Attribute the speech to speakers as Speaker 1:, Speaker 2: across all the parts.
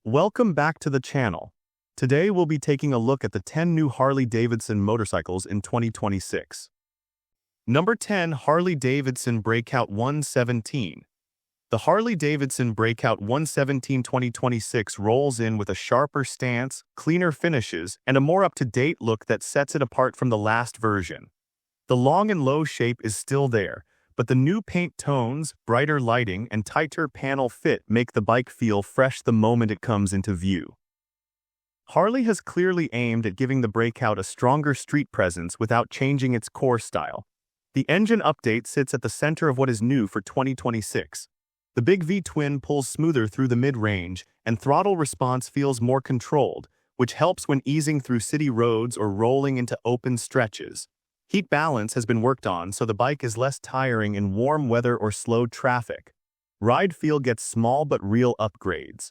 Speaker 1: Welcome back to the channel. Today we'll be taking a look at the 10 new Harley-Davidson motorcycles in 2026. Number 10. Harley-Davidson Breakout 117. The Harley-Davidson Breakout 117 2026 rolls in with a sharper stance, cleaner finishes, and a more up-to-date look that sets it apart from the last version. The long and low shape is still there, but the new paint tones, brighter lighting, and tighter panel fit make the bike feel fresh the moment it comes into view. Harley has clearly aimed at giving the Breakout a stronger street presence without changing its core style. The engine update sits at the center of what is new for 2026. The big V-twin pulls smoother through the mid-range, and throttle response feels more controlled, which helps when easing through city roads or rolling into open stretches. Heat balance has been worked on so the bike is less tiring in warm weather or slow traffic. Ride feel gets small but real upgrades.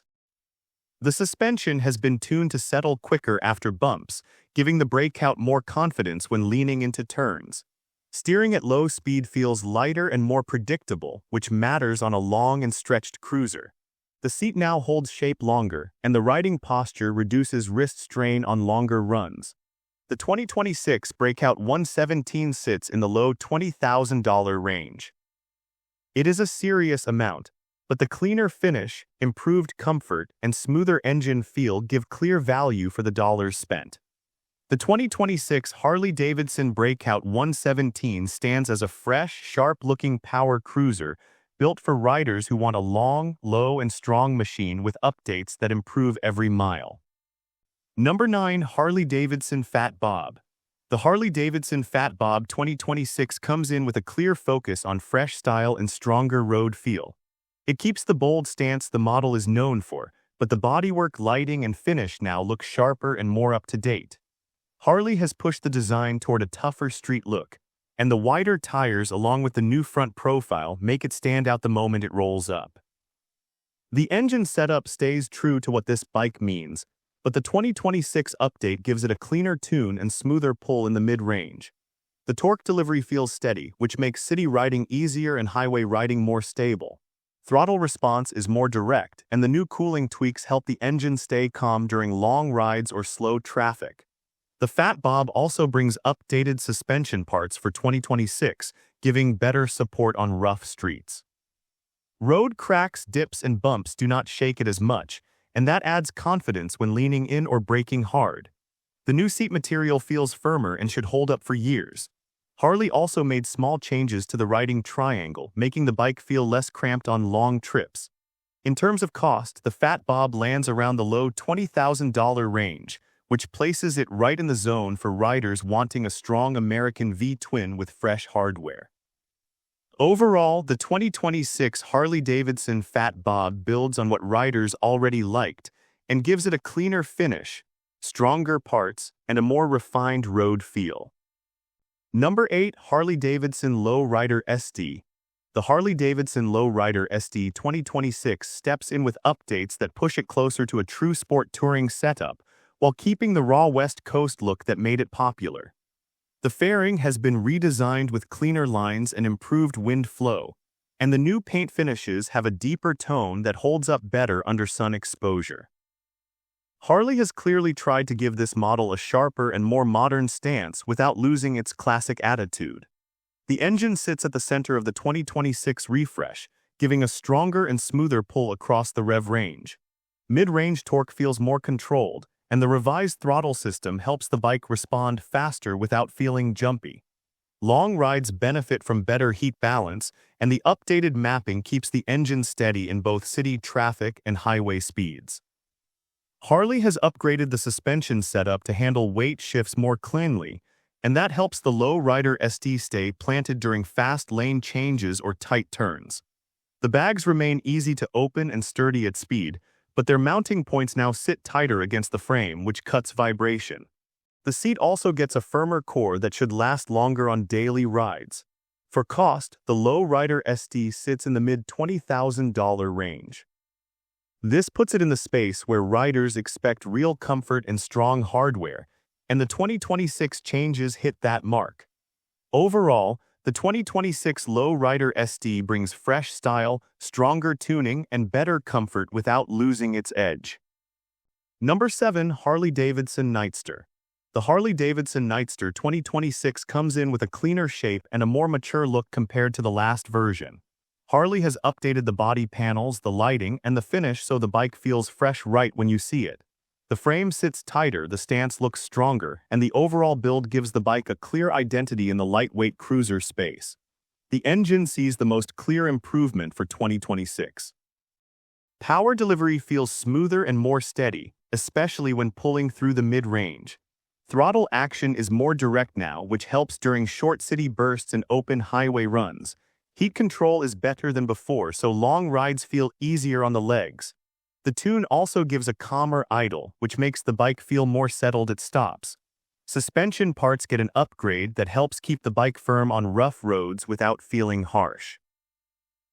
Speaker 1: The suspension has been tuned to settle quicker after bumps, giving the Breakout more confidence when leaning into turns. Steering at low speed feels lighter and more predictable, which matters on a long and stretched cruiser. The seat now holds shape longer, and the riding posture reduces wrist strain on longer runs. The 2026 Breakout 117 sits in the low $20,000 range. It is a serious amount, but the cleaner finish, improved comfort, and smoother engine feel give clear value for the dollars spent. The 2026 Harley-Davidson Breakout 117 stands as a fresh, sharp-looking power cruiser built for riders who want a long, low, and strong machine with updates that improve every mile. Number 9. Harley-Davidson Fat Bob. The Harley-Davidson Fat Bob 2026 comes in with a clear focus on fresh style and stronger road feel. It keeps the bold stance the model is known for, but the bodywork, lighting, and finish now look sharper and more up-to-date. Harley has pushed the design toward a tougher street look, and the wider tires along with the new front profile make it stand out the moment it rolls up. The engine setup stays true to what this bike means, but the 2026 update gives it a cleaner tune and smoother pull in the mid-range. The torque delivery feels steady, which makes city riding easier and highway riding more stable. Throttle response is more direct, and the new cooling tweaks help the engine stay calm during long rides or slow traffic. The Fat Bob also brings updated suspension parts for 2026, giving better support on rough streets. Road cracks, dips, and bumps do not shake it as much, and that adds confidence when leaning in or braking hard. The new seat material feels firmer and should hold up for years. Harley also made small changes to the riding triangle, making the bike feel less cramped on long trips. In terms of cost, the Fat Bob lands around the low $20,000 range, which places it right in the zone for riders wanting a strong American V-twin with fresh hardware. Overall, the 2026 Harley-Davidson Fat Bob builds on what riders already liked and gives it a cleaner finish, stronger parts, and a more refined road feel. Number 8. Harley-Davidson Low Rider ST. The Harley-Davidson Low Rider ST 2026 steps in with updates that push it closer to a true sport touring setup while keeping the raw West Coast look that made it popular. The fairing has been redesigned with cleaner lines and improved wind flow, and the new paint finishes have a deeper tone that holds up better under sun exposure. Harley has clearly tried to give this model a sharper and more modern stance without losing its classic attitude. The engine sits at the center of the 2026 refresh, giving a stronger and smoother pull across the rev range. Mid-range torque feels more controlled, and the revised throttle system helps the bike respond faster without feeling jumpy. Long rides benefit from better heat balance, and the updated mapping keeps the engine steady in both city traffic and highway speeds. Harley has upgraded the suspension setup to handle weight shifts more cleanly, and that helps the Low Rider ST stay planted during fast lane changes or tight turns. The bags remain easy to open and sturdy at speed, but their mounting points now sit tighter against the frame, which cuts vibration. The seat also gets a firmer core that should last longer on daily rides. For cost, the Low Rider ST sits in the mid-$20,000 range. This puts it in the space where riders expect real comfort and strong hardware, and the 2026 changes hit that mark. Overall, the 2026 Low Rider ST brings fresh style, stronger tuning, and better comfort without losing its edge. Number 7. Harley-Davidson Nightster. The Harley-Davidson Nightster 2026 comes in with a cleaner shape and a more mature look compared to the last version. Harley has updated the body panels, the lighting, and the finish so the bike feels fresh right when you see it. The frame sits tighter, the stance looks stronger, and the overall build gives the bike a clear identity in the lightweight cruiser space. The engine sees the most clear improvement for 2026. Power delivery feels smoother and more steady, especially when pulling through the mid-range. Throttle action is more direct now, which helps during short city bursts and open highway runs. Heat control is better than before, so long rides feel easier on the legs. The tune also gives a calmer idle, which makes the bike feel more settled at stops. Suspension parts get an upgrade that helps keep the bike firm on rough roads without feeling harsh.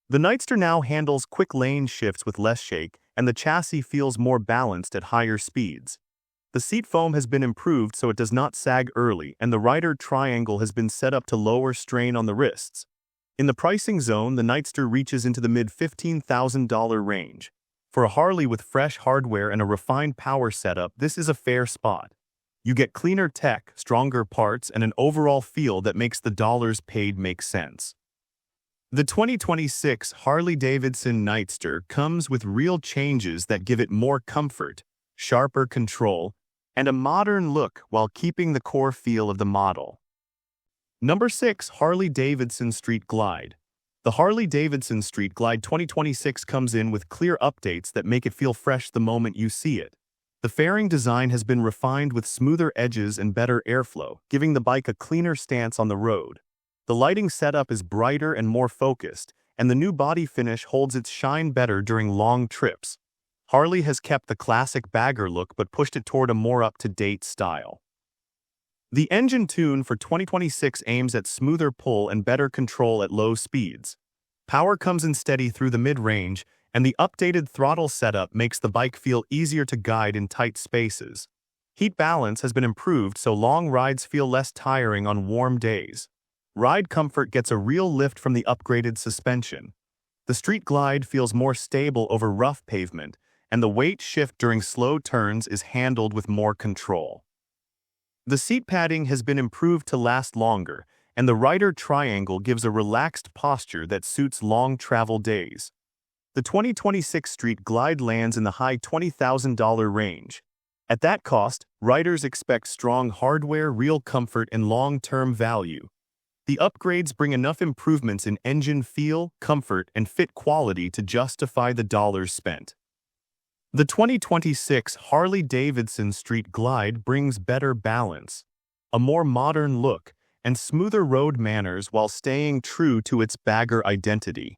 Speaker 1: The Nightster now handles quick lane shifts with less shake, and the chassis feels more balanced at higher speeds. The seat foam has been improved so it does not sag early, and the rider triangle has been set up to lower strain on the wrists. In the pricing zone, the Nightster reaches into the mid-$15,000 range. For a Harley with fresh hardware and a refined power setup, this is a fair spot. You get cleaner tech, stronger parts, and an overall feel that makes the dollars paid make sense. The 2026 Harley-Davidson Nightster comes with real changes that give it more comfort, sharper control, and a modern look while keeping the core feel of the model. Number 6. Harley-Davidson Street Glide. The Harley-Davidson Street Glide 2026 comes in with clear updates that make it feel fresh the moment you see it. The fairing design has been refined with smoother edges and better airflow, giving the bike a cleaner stance on the road. The lighting setup is brighter and more focused, and the new body finish holds its shine better during long trips. Harley has kept the classic bagger look but pushed it toward a more up-to-date style. The engine tune for 2026 aims at smoother pull and better control at low speeds. Power comes in steady through the mid-range, and the updated throttle setup makes the bike feel easier to guide in tight spaces. Heat balance has been improved so long rides feel less tiring on warm days. Ride comfort gets a real lift from the upgraded suspension. The Street Glide feels more stable over rough pavement, and the weight shift during slow turns is handled with more control. The seat padding has been improved to last longer, and the rider triangle gives a relaxed posture that suits long travel days. The 2026 Street Glide lands in the high $20,000 range. At that cost, riders expect strong hardware, real comfort, and long-term value. The upgrades bring enough improvements in engine feel, comfort, and fit quality to justify the dollars spent. The 2026 Harley-Davidson Street Glide brings better balance, a more modern look, and smoother road manners while staying true to its bagger identity.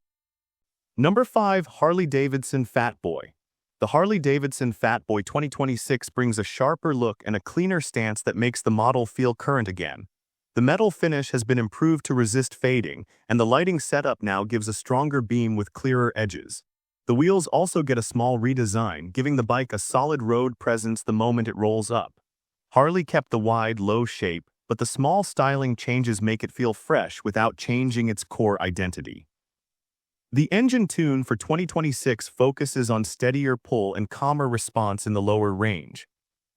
Speaker 1: Number 5. Harley-Davidson Fat Boy. The Harley-Davidson Fat Boy 2026 brings a sharper look and a cleaner stance that makes the model feel current again. The metal finish has been improved to resist fading, and the lighting setup now gives a stronger beam with clearer edges. The wheels also get a small redesign, giving the bike a solid road presence the moment it rolls up. Harley kept the wide, low shape, but the small styling changes make it feel fresh without changing its core identity. The engine tune for 2026 focuses on steadier pull and calmer response in the lower range.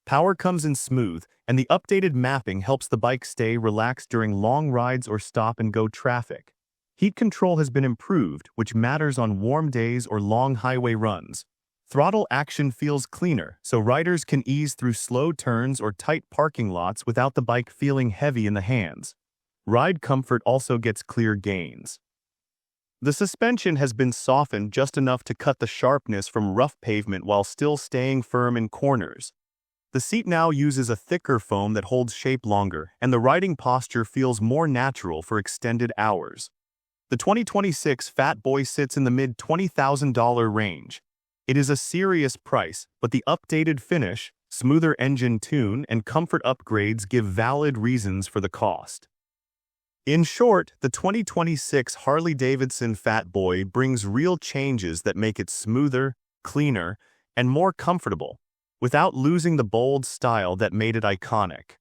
Speaker 1: Power comes in smooth, and the updated mapping helps the bike stay relaxed during long rides or stop-and-go traffic. Heat control has been improved, which matters on warm days or long highway runs. Throttle action feels cleaner, so riders can ease through slow turns or tight parking lots without the bike feeling heavy in the hands. Ride comfort also gets clear gains. The suspension has been softened just enough to cut the sharpness from rough pavement while still staying firm in corners. The seat now uses a thicker foam that holds shape longer, and the riding posture feels more natural for extended hours. The 2026 Fat Boy sits in the mid-$20,000 range. It is a serious price, but the updated finish, smoother engine tune, and comfort upgrades give valid reasons for the cost. In short, the 2026 Harley-Davidson Fat Boy brings real changes that make it smoother, cleaner, and more comfortable, without losing the bold style that made it iconic.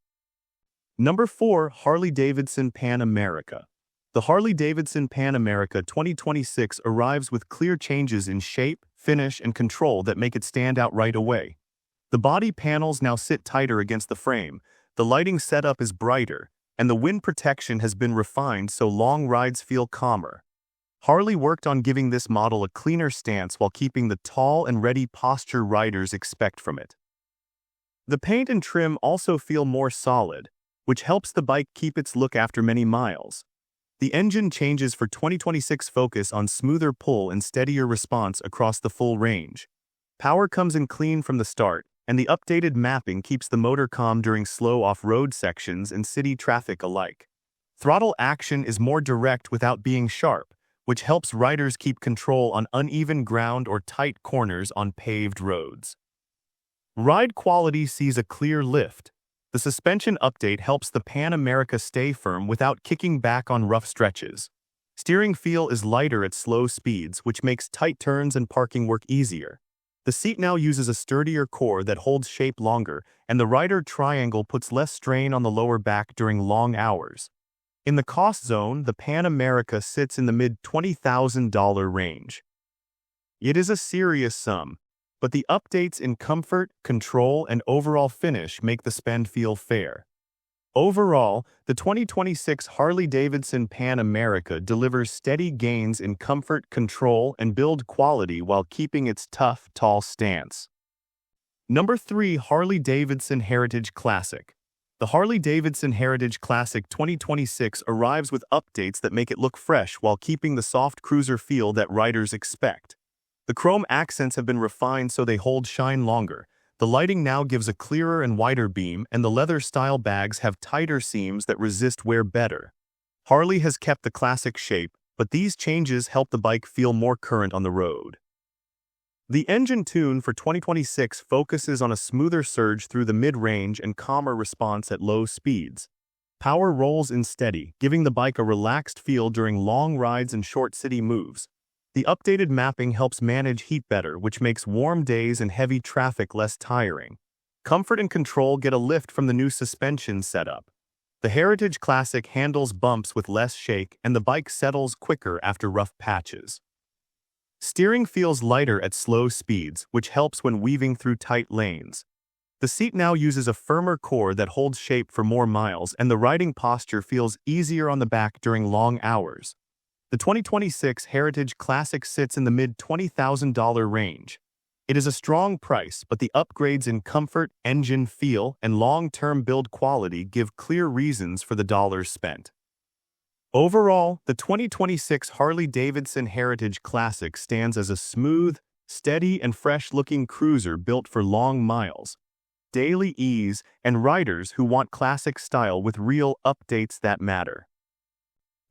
Speaker 1: Number 4. Harley-Davidson Pan America. The Harley-Davidson Pan America 2026 arrives with clear changes in shape, finish, and control that make it stand out right away. The body panels now sit tighter against the frame, the lighting setup is brighter, and the wind protection has been refined so long rides feel calmer. Harley worked on giving this model a cleaner stance while keeping the tall and ready posture riders expect from it. The paint and trim also feel more solid, which helps the bike keep its look after many miles. The engine changes for 2026 focus on smoother pull and steadier response across the full range. Power comes in clean from the start, and the updated mapping keeps the motor calm during slow off-road sections and city traffic alike. Throttle action is more direct without being sharp, which helps riders keep control on uneven ground or tight corners on paved roads. Ride quality sees a clear lift. The suspension update helps the Pan America stay firm without kicking back on rough stretches. Steering feel is lighter at slow speeds, which makes tight turns and parking work easier. The seat now uses a sturdier core that holds shape longer, and the rider triangle puts less strain on the lower back during long hours. In the cost zone, the Pan America sits in the mid-$20,000 range. It is a serious sum, but the updates in comfort, control, and overall finish make the spend feel fair. Overall, the 2026 Harley-Davidson Pan America delivers steady gains in comfort, control, and build quality while keeping its tough, tall stance. Number 3. Harley-Davidson Heritage Classic. The Harley-Davidson Heritage Classic 2026 arrives with updates that make it look fresh while keeping the soft cruiser feel that riders expect. The chrome accents have been refined so they hold shine longer. The lighting now gives a clearer and wider beam, and the leather-style bags have tighter seams that resist wear better. Harley has kept the classic shape, but these changes help the bike feel more current on the road. The engine tune for 2026 focuses on a smoother surge through the mid-range and calmer response at low speeds. Power rolls in steady, giving the bike a relaxed feel during long rides and short city moves. The updated mapping helps manage heat better, which makes warm days and heavy traffic less tiring. Comfort and control get a lift from the new suspension setup. The Heritage Classic handles bumps with less shake, and the bike settles quicker after rough patches. Steering feels lighter at slow speeds, which helps when weaving through tight lanes. The seat now uses a firmer core that holds shape for more miles, and the riding posture feels easier on the back during long hours. The 2026 Heritage Classic sits in the mid-$20,000 range. It is a strong price, but the upgrades in comfort, engine feel, and long-term build quality give clear reasons for the dollars spent. Overall, the 2026 Harley-Davidson Heritage Classic stands as a smooth, steady, and fresh-looking cruiser built for long miles, daily ease, and riders who want classic style with real updates that matter.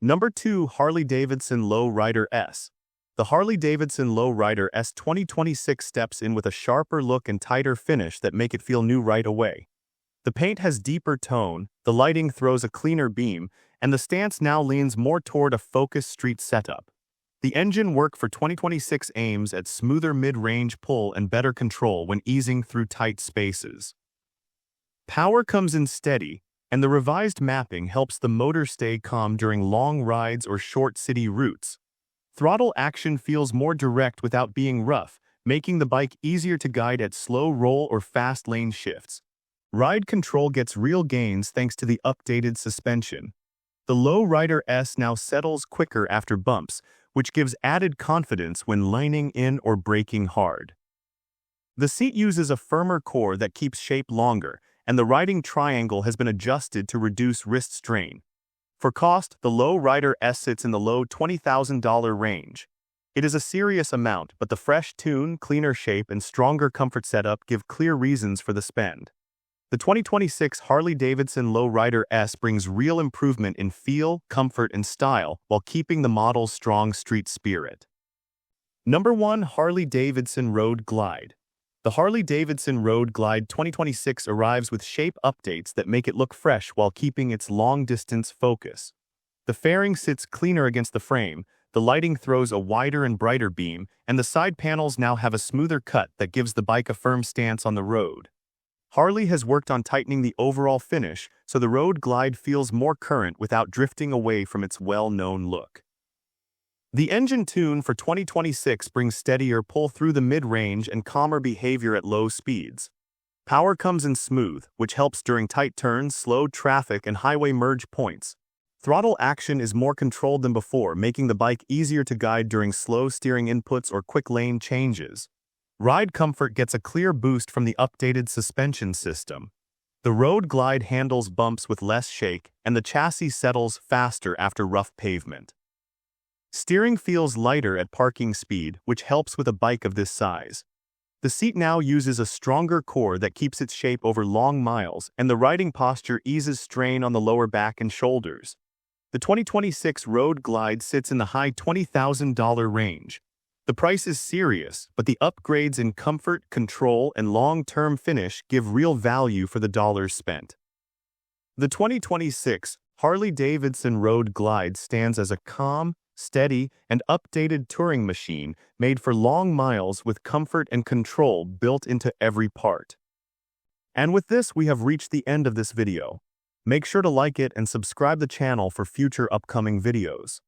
Speaker 1: Number 2. Harley-Davidson Low Rider S. The Harley-Davidson Low Rider S 2026 steps in with a sharper look and tighter finish that make it feel new right away. The paint has deeper tone, the lighting throws a cleaner beam, and the stance now leans more toward a focused street setup. The engine work for 2026 aims at smoother mid-range pull and better control when easing through tight spaces. Power comes in steady, and the revised mapping helps the motor stay calm during long rides or short city routes. Throttle action feels more direct without being rough, making the bike easier to guide at slow roll or fast lane shifts. Ride control gets real gains thanks to the updated suspension. The Low Rider S now settles quicker after bumps, which gives added confidence when lining in or braking hard. The seat uses a firmer core that keeps shape longer, and the riding triangle has been adjusted to reduce wrist strain. For cost, the Low Rider S sits in the low $20,000 range. It is a serious amount, but the fresh tune, cleaner shape, and stronger comfort setup give clear reasons for the spend. The 2026 Harley-Davidson Low Rider S brings real improvement in feel, comfort, and style while keeping the model's strong street spirit. Number 1. Harley-Davidson Road Glide. The Harley-Davidson Road Glide 2026 arrives with shape updates that make it look fresh while keeping its long-distance focus. The fairing sits cleaner against the frame, the lighting throws a wider and brighter beam, and the side panels now have a smoother cut that gives the bike a firm stance on the road. Harley has worked on tightening the overall finish so the Road Glide feels more current without drifting away from its well-known look. The engine tune for 2026 brings steadier pull through the mid-range and calmer behavior at low speeds. Power comes in smooth, which helps during tight turns, slow traffic, and highway merge points. Throttle action is more controlled than before, making the bike easier to guide during slow steering inputs or quick lane changes. Ride comfort gets a clear boost from the updated suspension system. The road glide handles bumps with less shake, and the chassis settles faster after rough pavement. Steering feels lighter at parking speed, which helps with a bike of this size. The seat now uses a stronger core that keeps its shape over long miles, and the riding posture eases strain on the lower back and shoulders. The 2026 Road Glide sits in the high $20,000 range. The price is serious, but the upgrades in comfort, control, and long-term finish give real value for the dollars spent. The 2026 Harley-Davidson Road Glide stands as a calm, steady, and updated touring machine made for long miles with comfort and control built into every part. And with this, we have reached the end of this video. Make sure to like it and subscribe the channel for future upcoming videos.